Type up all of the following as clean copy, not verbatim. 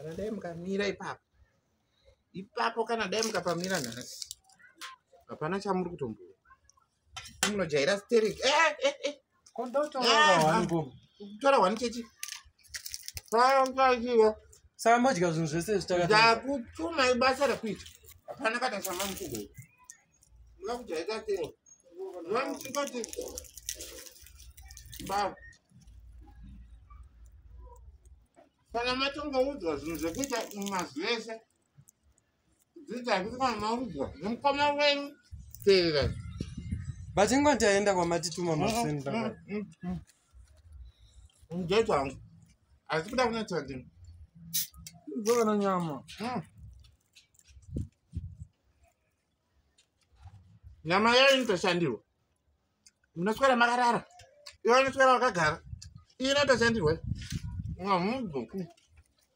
Kana dai mukamira ipapo kana dai mukapamira nhasi hapana chamuri kutomboona. Munojaira stereki tora wani chechi paaiwa saka madya zvinhu zvese zvakutuma ibasa rekuita hapana kana chamamukugo ngakujaira stereki vamusikoti kana matongoudzwa zvinhu zvekuita mazuva ese dzidzakisika maudzwa nemukoma wenyu teera batingwa ndaenda kwamatituma maseni mjetu wangu asi kuda kunatsa ndini zokana nyama nyama yayo inotoshandirwa. Munoswera makarara iwe unoswera wakagara inotoshandirwa mudzoku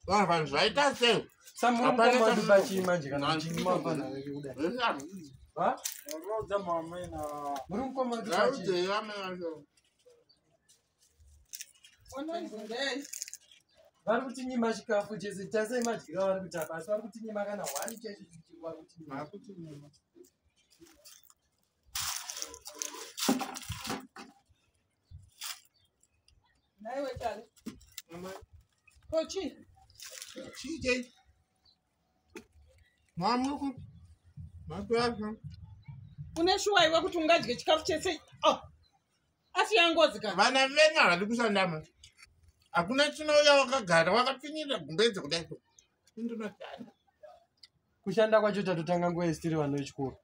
vanhu zvaita sei samurumkomadibachiimanje kana vari kutinyima chikafu chese tasei madyira vari kuita basi vari kutinyima kana hwani chaicho vari kutinyima. Naiwe chale. Kochi. Chije. Mamuku. Mapaka. Uneshuwa iwe kuti ungadye chikafu chese. Asi yangozi kana. Vana venyu havadi kushandama. Hakuna chinouya wakagara wakapfinyira gumbezi kudai. Ndinotanda. Kushanda kwacho tatotanga nguva isiri vanhu vechikoro.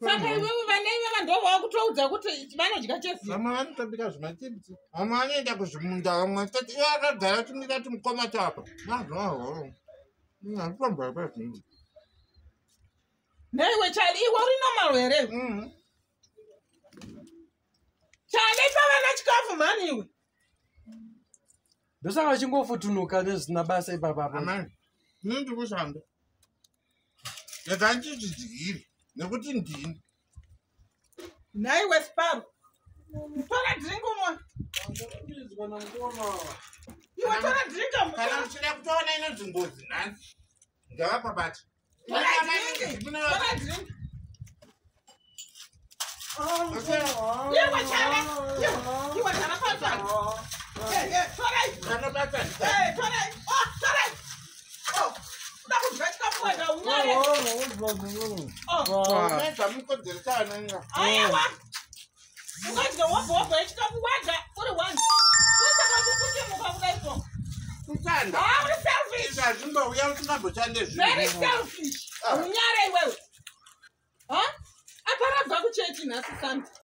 Saka iwewe vanenge vandova kutoudza kuti vanodya chese. Vamwe vanotobika zvimachipsi. Vamwe vanoenda kuzvimunda vamwe tati iwe akagara tumira tumukoma tapa. Naiwe chali iwe uri normal here? Chali pavana chikafu mani iwe. Ndosaka chingofutunuka nezvisina basa ipapapo. Amai. Ndiri kushanda. Yakandidzidzikire. Nekuti ndini. Naiwe Sparo. Tora drink umwe. Iwe tora drink umwe. Kana uchida kutoona inonzi ngozi nhasi. Ndavapa bati. Tora drink. Iwe chale. Iwe chale pasa. Tora. Kana bata. Tora. Tora. Aiwa ungadya wobhobha echikafu wadya uri one tosaka kukuchimuka kudaizvo kutanda uri selfish zvazvimbouya usingamboshande very selfish unyare iwewe aparabva kuchechi nhasi sandi